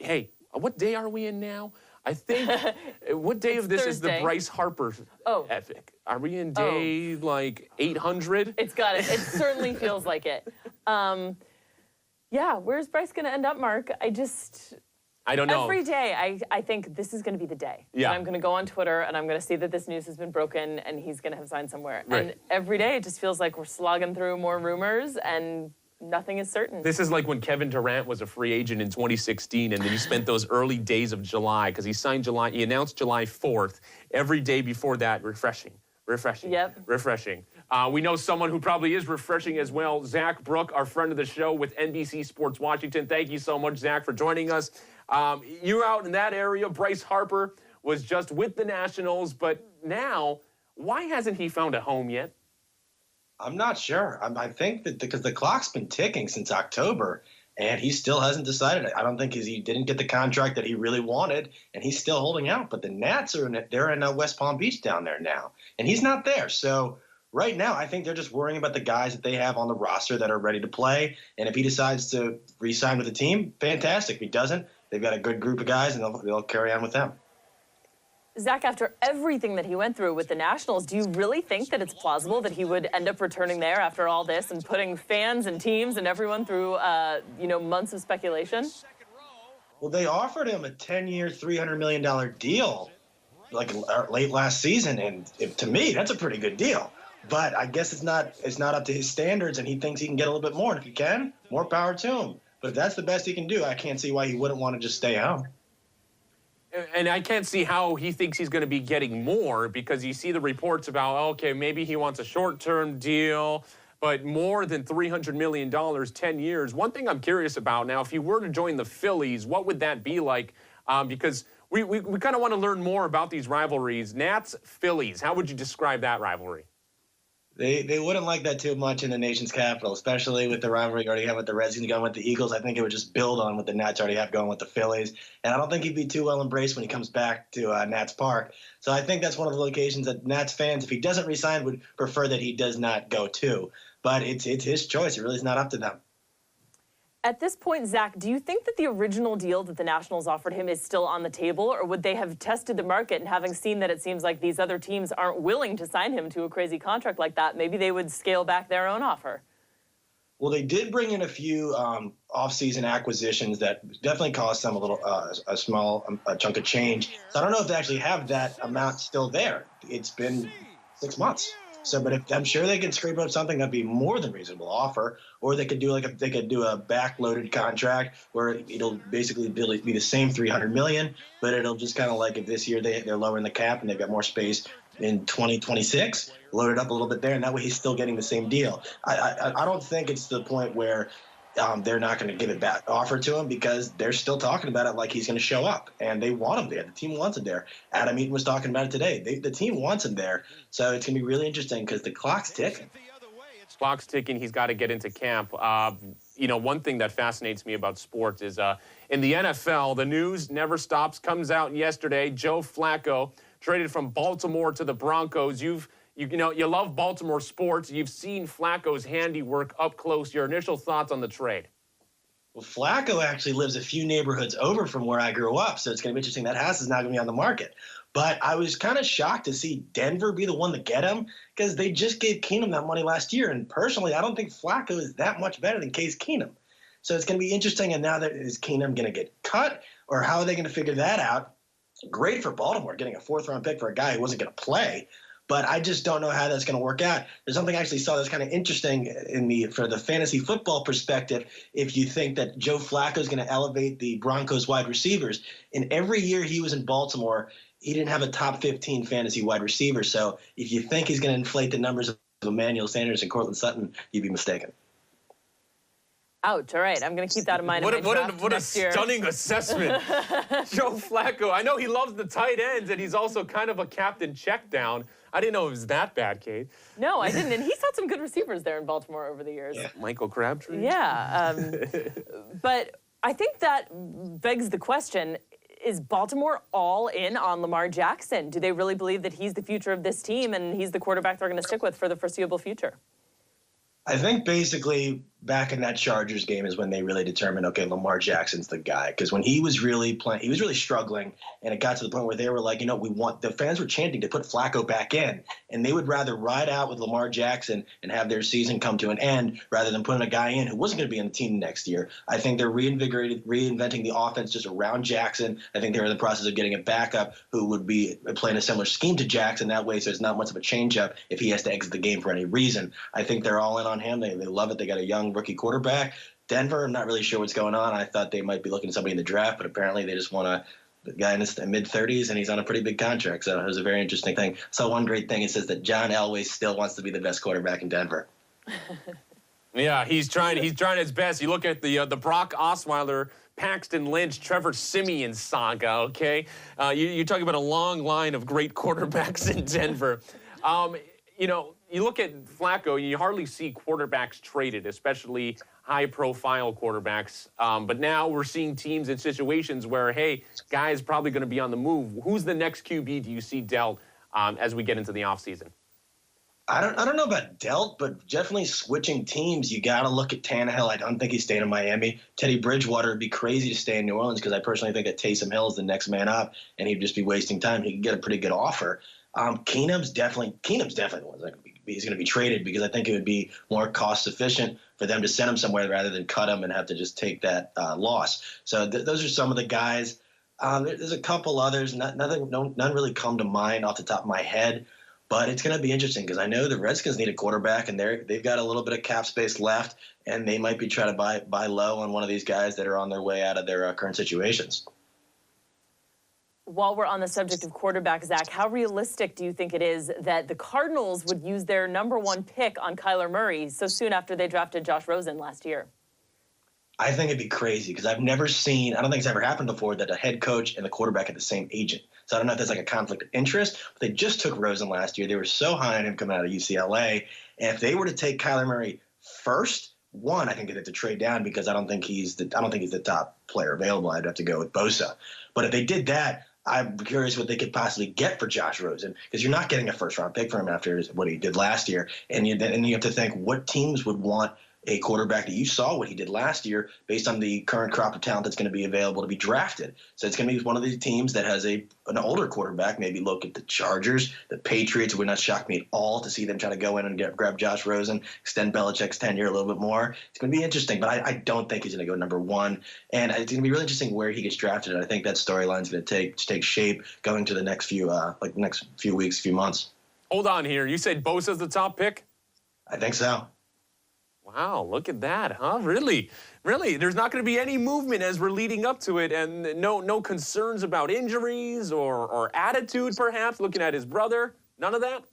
hey, what day are we in now? I think, what day of this Thursday. is the Bryce Harper epic? Are we in day, like, 800? It's got it. It certainly feels like it. Yeah, where's Bryce going to end up, Mark? I don't know. Every day, I think this is going to be the day. Yeah. And I'm going to go on Twitter, and I'm going to see that this news has been broken, and he's going to have signed somewhere. Right. And every day, it just feels like we're slogging through more rumors, and nothing is certain. This is like when Kevin Durant was a free agent in 2016, and then he spent those early days of July, because he announced July 4th. Every day before that, refreshing. Yep. Refreshing. We know someone who probably is refreshing as well. Zach Brook, our friend of the show with NBC Sports Washington. Thank you so much, Zach, for joining us. You're out in that area. Bryce Harper was just with the Nationals, but now, why hasn't he found a home yet? I'm not sure. I think that because the clock's been ticking since October, and he still hasn't decided. I don't think he didn't get the contract that he really wanted, and he's still holding out. But the Nats they're in West Palm Beach down there now, and he's not there. So right now, I think they're just worrying about the guys that they have on the roster that are ready to play. And if he decides to re-sign with the team, fantastic. If he doesn't, they've got a good group of guys, and they'll carry on with them. Zach, after everything that he went through with the Nationals, do you really think that it's plausible that he would end up returning there after all this and putting fans and teams and everyone through, months of speculation? Well, they offered him a 10-year, $300 million deal like late last season, and to me, that's a pretty good deal. But I guess it's not up to his standards, and he thinks he can get a little bit more. And if he can, more power to him. But if that's the best he can do, I can't see why he wouldn't want to just stay home. And I can't see how he thinks he's going to be getting more, because you see the reports about, okay, maybe he wants a short-term deal, but more than $300 million, 10 years. One thing I'm curious about now, if you were to join the Phillies, what would that be like? Because we kind of want to learn more about these rivalries. Nats, Phillies, how would you describe that rivalry? They wouldn't like that too much in the nation's capital, especially with the rivalry you already have with the Redskins going with the Eagles. I think it would just build on what the Nats already have going with the Phillies. And I don't think he'd be too well embraced when he comes back to Nats Park. So I think that's one of the locations that Nats fans, if he doesn't resign, would prefer that he does not go to. But it's his choice. It really is not up to them. At this point, Zach, do you think that the original deal that the Nationals offered him is still on the table, or would they have tested the market and having seen that it seems like these other teams aren't willing to sign him to a crazy contract like that, maybe they would scale back their own offer? Well, they did bring in a few off-season acquisitions that definitely cost them a small chunk of change. So I don't know if they actually have that amount still there. It's been 6 months. So, but I'm sure they can scrape up something that'd be more than reasonable offer, or they could do a backloaded contract where it'll basically be the same $300 million, but it'll just kind of like if this year they're lowering the cap and they've got more space in 2026, load it up a little bit there, and that way he's still getting the same deal. I don't think it's to the point where they're not going to give it back offer to him, because they're still talking about it like he's going to show up, and they want him there. The team wants him there. Adam Eaton was talking about it today. The team wants him there, so it's going to be really interesting because the clock's ticking. Clock's ticking. He's got to get into camp. One thing that fascinates me about sports is in the NFL, the news never stops. Comes out yesterday. Joe Flacco traded from Baltimore to the Broncos. You love Baltimore sports. You've seen Flacco's handiwork up close. Your initial thoughts on the trade? Well, Flacco actually lives a few neighborhoods over from where I grew up, so it's going to be interesting. That house is now going to be on the market. But I was kind of shocked to see Denver be the one to get him, because they just gave Keenum that money last year. And personally, I don't think Flacco is that much better than Case Keenum. So it's going to be interesting. And now is Keenum going to get cut, or how are they going to figure that out? Great for Baltimore, getting a 4th-round pick for a guy who wasn't going to play. But I just don't know how that's going to work out. There's something I actually saw that's kind of interesting for the fantasy football perspective. If you think that Joe Flacco is going to elevate the Broncos wide receivers, in every year he was in Baltimore, he didn't have a top 15 fantasy wide receiver. So if you think he's going to inflate the numbers of Emmanuel Sanders and Cortland Sutton, you'd be mistaken. Ouch. All right. I'm going to keep that in mind. What a stunning assessment. Joe Flacco. I know he loves the tight ends, and he's also kind of a captain check down. I didn't know it was that bad, Kate. No, I didn't. And he's had some good receivers there in Baltimore over the years. Yeah. Michael Crabtree. Yeah. But I think that begs the question, is Baltimore all in on Lamar Jackson? Do they really believe that he's the future of this team and he's the quarterback they're going to stick with for the foreseeable future? I think basically back in that Chargers game is when they really determined, okay, Lamar Jackson's the guy. Because when he was really playing, he was really struggling, and it got to the point where they were like, the fans were chanting to put Flacco back in, and they would rather ride out with Lamar Jackson and have their season come to an end rather than putting a guy in who wasn't going to be on the team next year. I think they're reinventing the offense just around Jackson. I think they're in the process of getting a backup who would be playing a similar scheme to Jackson that way, so it's not much of a change-up if he has to exit the game for any reason. I think they're all in on him. They love it. They got a young rookie quarterback. Denver, I'm not really sure what's going on. I thought they might be looking at somebody in the draft, but apparently they just want a guy in his mid-30s, and he's on a pretty big contract. So it was a very interesting thing. So one great thing, it says that John Elway still wants to be the best quarterback in Denver. Yeah, he's trying his best. You look at the Brock Osweiler, Paxton Lynch, Trevor Siemian saga, okay? You're talking about a long line of great quarterbacks in Denver. You look at Flacco, you hardly see quarterbacks traded, especially high-profile quarterbacks. But now we're seeing teams in situations where, hey, guy's probably going to be on the move. Who's the next QB do you see dealt as we get into the offseason? I don't know about dealt, but definitely switching teams. You got to look at Tannehill. I don't think he's staying in Miami. Teddy Bridgewater would be crazy to stay in New Orleans because I personally think that Taysom Hill is the next man up, and he'd just be wasting time. He could get a pretty good offer. Keenum's definitely the one that he's going to be traded because I think it would be more cost efficient for them to send him somewhere rather than cut him and have to just take that loss. So those are some of the guys. There's a couple others. None really come to mind off the top of my head, but it's going to be interesting because I know the Redskins need a quarterback and they've got a little bit of cap space left, and they might be trying to buy low on one of these guys that are on their way out of their current situations. While we're on the subject of quarterback, Zach, how realistic do you think it is that the Cardinals would use their number one pick on Kyler Murray so soon after they drafted Josh Rosen last year? I think it'd be crazy because I don't think it's ever happened before that a head coach and the quarterback are the same agent. So I don't know if that's like a conflict of interest, but they just took Rosen last year. They were so high on him coming out of UCLA. And if they were to take Kyler Murray first, I think they'd have to trade down because I don't think he's the top player available. I'd have to go with Bosa. But if they did that, I'm curious what they could possibly get for Josh Rosen because you're not getting a first-round pick for him after what he did last year. And you have to think what teams would want a quarterback that you saw what he did last year based on the current crop of talent that's going to be available to be drafted. So it's going to be one of these teams that has an older quarterback. Maybe look at the Chargers, the Patriots. It would not shock me at all to see them try to go in and grab Josh Rosen, extend Belichick's tenure a little bit more. It's going to be interesting, but I don't think he's going to go number one. And it's going to be really interesting where he gets drafted. And I think that storyline is going to take shape going to the next few weeks, few months. Hold on here. You said Bosa's the top pick? I think so. Wow, look at that, huh? Really? There's not going to be any movement as we're leading up to it, and no concerns about injuries or attitude, perhaps, looking at his brother? None of that?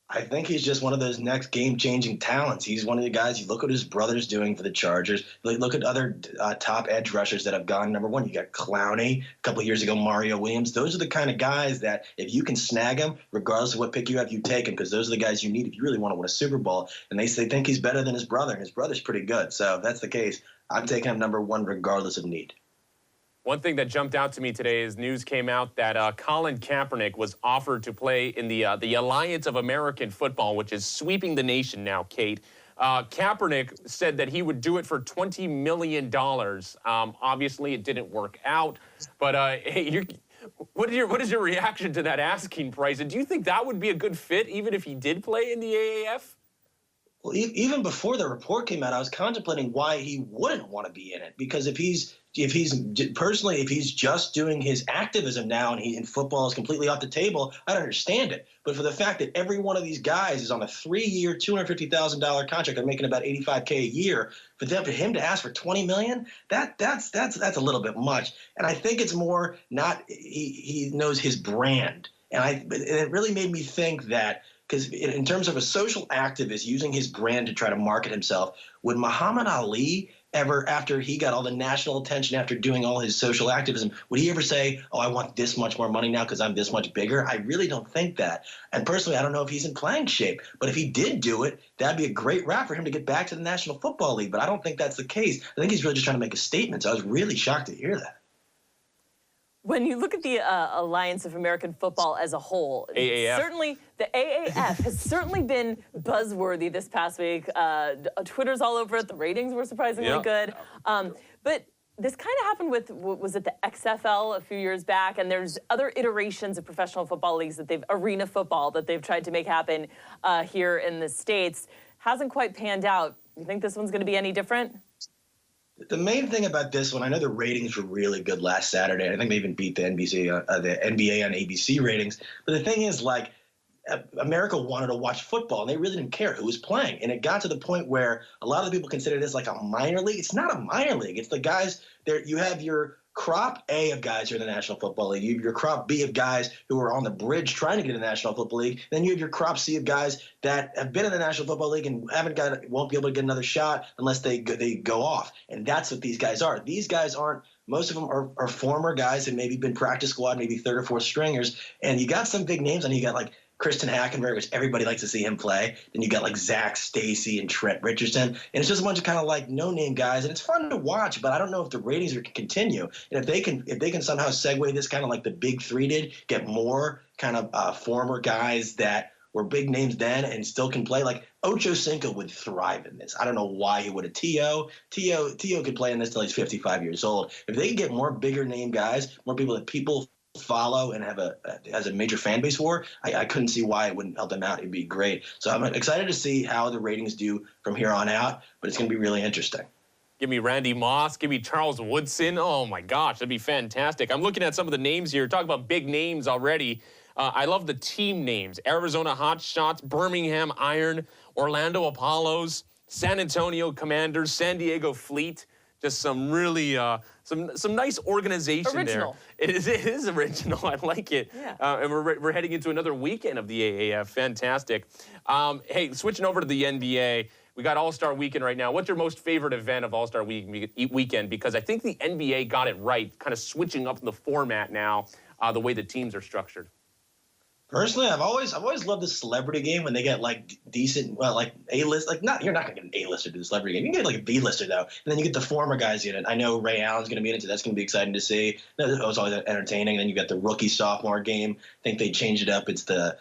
I think he's just one of those next game-changing talents. He's one of the guys, you look at his brother's doing for the Chargers. Look at other top edge rushers that have gone number one. You got Clowney, a couple of years ago, Mario Williams. Those are the kind of guys that if you can snag them, regardless of what pick you have, you take them because those are the guys you need if you really want to win a Super Bowl. And they think he's better than his brother, and his brother's pretty good. So if that's the case, I'm taking him number one regardless of need. One thing that jumped out to me today is news came out that Colin Kaepernick was offered to play in the Alliance of American Football, which is sweeping the nation now, Kate. Kaepernick said that he would do it for $20 million. Obviously, it didn't work out. But hey, what is your reaction to that asking price? And do you think that would be a good fit, even if he did play in the AAF? Well, even before the report came out, I was contemplating why he wouldn't want to be in it. Because if he's just doing his activism now and football is completely off the table, I'd understand it. But for the fact that every one of these guys is on a 3-year, $250,000 contract, they're making about $85K a year, for him to ask for $20 million, that's a little bit much. And I think it's more not he knows his brand, and it really made me think that. Because in terms of a social activist using his brand to try to market himself, would Muhammad Ali ever, after he got all the national attention after doing all his social activism, would he ever say, oh, I want this much more money now because I'm this much bigger? I really don't think that. And personally, I don't know if he's in playing shape. But if he did do it, that'd be a great route for him to get back to the National Football League. But I don't think that's the case. I think he's really just trying to make a statement. So I was really shocked to hear that. When you look at the Alliance of American Football as a whole, AAF. certainly the AAF has certainly been buzzworthy this past week. Twitter's all over it. The ratings were surprisingly good. But this kind of happened with, was it the XFL a few years back? And there's other iterations of professional football leagues that arena football that they've tried to make happen here in the States. Hasn't quite panned out. You think this one's going to be any different? The main thing about this one, I know the ratings were really good last Saturday. I think they even beat the NBA on ABC ratings. But the thing is, like, America wanted to watch football, and they really didn't care who was playing. And it got to the point where a lot of the people consider this like a minor league. It's not a minor league. It's the guys there. You have your crop A of guys who are in the National Football League. You have your crop B of guys who are on the bridge trying to get in the National Football League. Then you have your crop C of guys that have been in the National Football League and won't be able to get another shot unless they go off. And that's what these guys are. These guys aren't. Most of them are former guys that maybe been practice squad, maybe third or fourth stringers. And you got some big names, and you got like Kristen Hackenberg, which everybody likes to see him play. Then you got like Zach Stacy and Trent Richardson. And it's just a bunch of kind of like no-name guys. And it's fun to watch, but I don't know if the ratings are going to continue. And if they can somehow segue this kind of like the Big Three did, get more kind of former guys that were big names then and still can play. Like Ocho Cinco would thrive in this. I don't know why he would have. Tio could play in this till he's 55 years old. If they can get more bigger name guys, more people that people follow and have as a major fan base for, I couldn't see why it wouldn't help them out. It'd be great. So I'm excited to see how the ratings do from here on out, but it's going to be really interesting. Give me Randy Moss. Give me Charles Woodson. Oh, my gosh. That'd be fantastic. I'm looking at some of the names here. Talk about big names already. I love the team names. Arizona Hotshots, Birmingham Iron, Orlando Apollos, San Antonio Commanders, San Diego Fleet. Just some really some nice organization original. There. It is original. I like it. Yeah. And we're heading into another weekend of the AAF. Fantastic. Hey, switching over to the NBA. We got All-Star Weekend right now. What's your most favorite event of All-Star Weekend? Because I think the NBA got it right, kind of switching up the format now, the way the teams are structured. Personally, I've always loved the celebrity game when they get like decent, well, like A-list. Like you're not gonna get an A-lister to the celebrity game. You can get like a B-lister though, and then you get the former guys in it. I know Ray Allen's gonna be in it, so that's gonna be exciting to see. It was always entertaining. And then you got the rookie sophomore game. I think they changed it up. It's the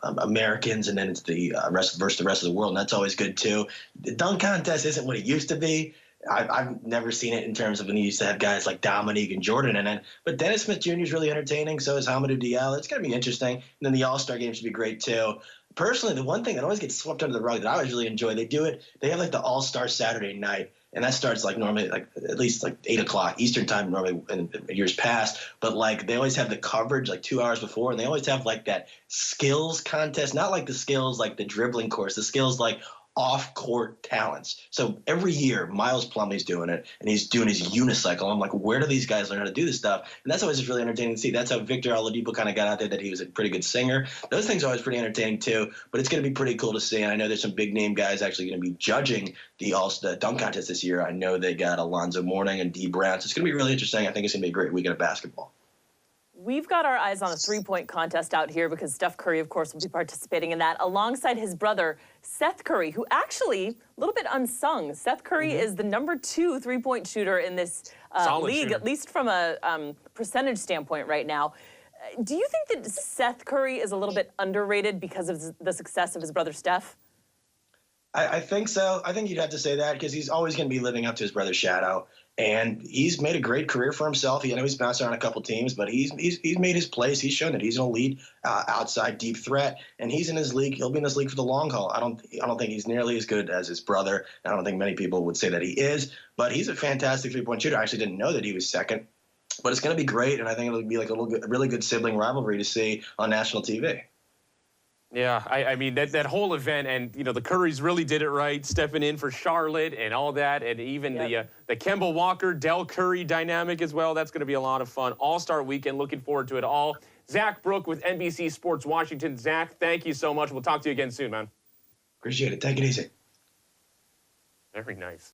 Americans, and then it's the rest versus the rest of the world, and that's always good too. The dunk contest isn't what it used to be. I've never seen it in terms of when you used to have guys like Dominique and Jordan in it. But Dennis Smith Jr. is really entertaining. So is Hamidou Diallo. It's going to be interesting. And then the All-Star game should be great too. Personally, the one thing that always gets swept under the rug that I always really enjoy, they have like the All-Star Saturday night. And that starts like normally like at least like 8 o'clock Eastern time normally in years past. But like they always have the coverage like 2 hours before, and they always have like that skills contest, not like the skills like the dribbling course, the skills like off-court talents. So every year, Miles Plumlee's doing it, and he's doing his unicycle. I'm like, where do these guys learn how to do this stuff? And that's always just really entertaining to see. That's how Victor Oladipo kind of got out there, that he was a pretty good singer. Those things are always pretty entertaining too, but it's going to be pretty cool to see. And I know there's some big-name guys actually going to be judging the dunk contest this year. I know they got Alonzo Mourning and Dee Brown, so it's going to be really interesting. I think it's going to be a great weekend of basketball. We've got our eyes on a three-point contest out here because Steph Curry, of course, will be participating in that alongside his brother, Seth Curry, who actually, a little bit unsung. Seth Curry is the number 2 three-point shooter in this league, shooter, at least from a percentage standpoint right now. Do you think that Seth Curry is a little bit underrated because of the success of his brother Steph? I think so. I think you'd have to say that because he's always going to be living up to his brother's shadow. And he's made a great career for himself. I know he's bounced around a couple teams, but he's made his place. He's shown that he's an elite outside deep threat, and he's in his league. He'll be in this league for the long haul. I don't think he's nearly as good as his brother. I don't think many people would say that he is, but he's a fantastic three-point shooter. I actually didn't know that he was second, but it's going to be great, and I think it'll be like a really good sibling rivalry to see on national TV. Yeah, I mean, that whole event, and, you know, the Currys really did it right, stepping in for Charlotte and all that, and even the Kemba Walker, Del Curry dynamic as well. That's going to be a lot of fun. All-Star Weekend, looking forward to it all. Zach Brook with NBC Sports Washington. Zach, thank you so much. We'll talk to you again soon, man. Appreciate it. Take it easy. Very nice.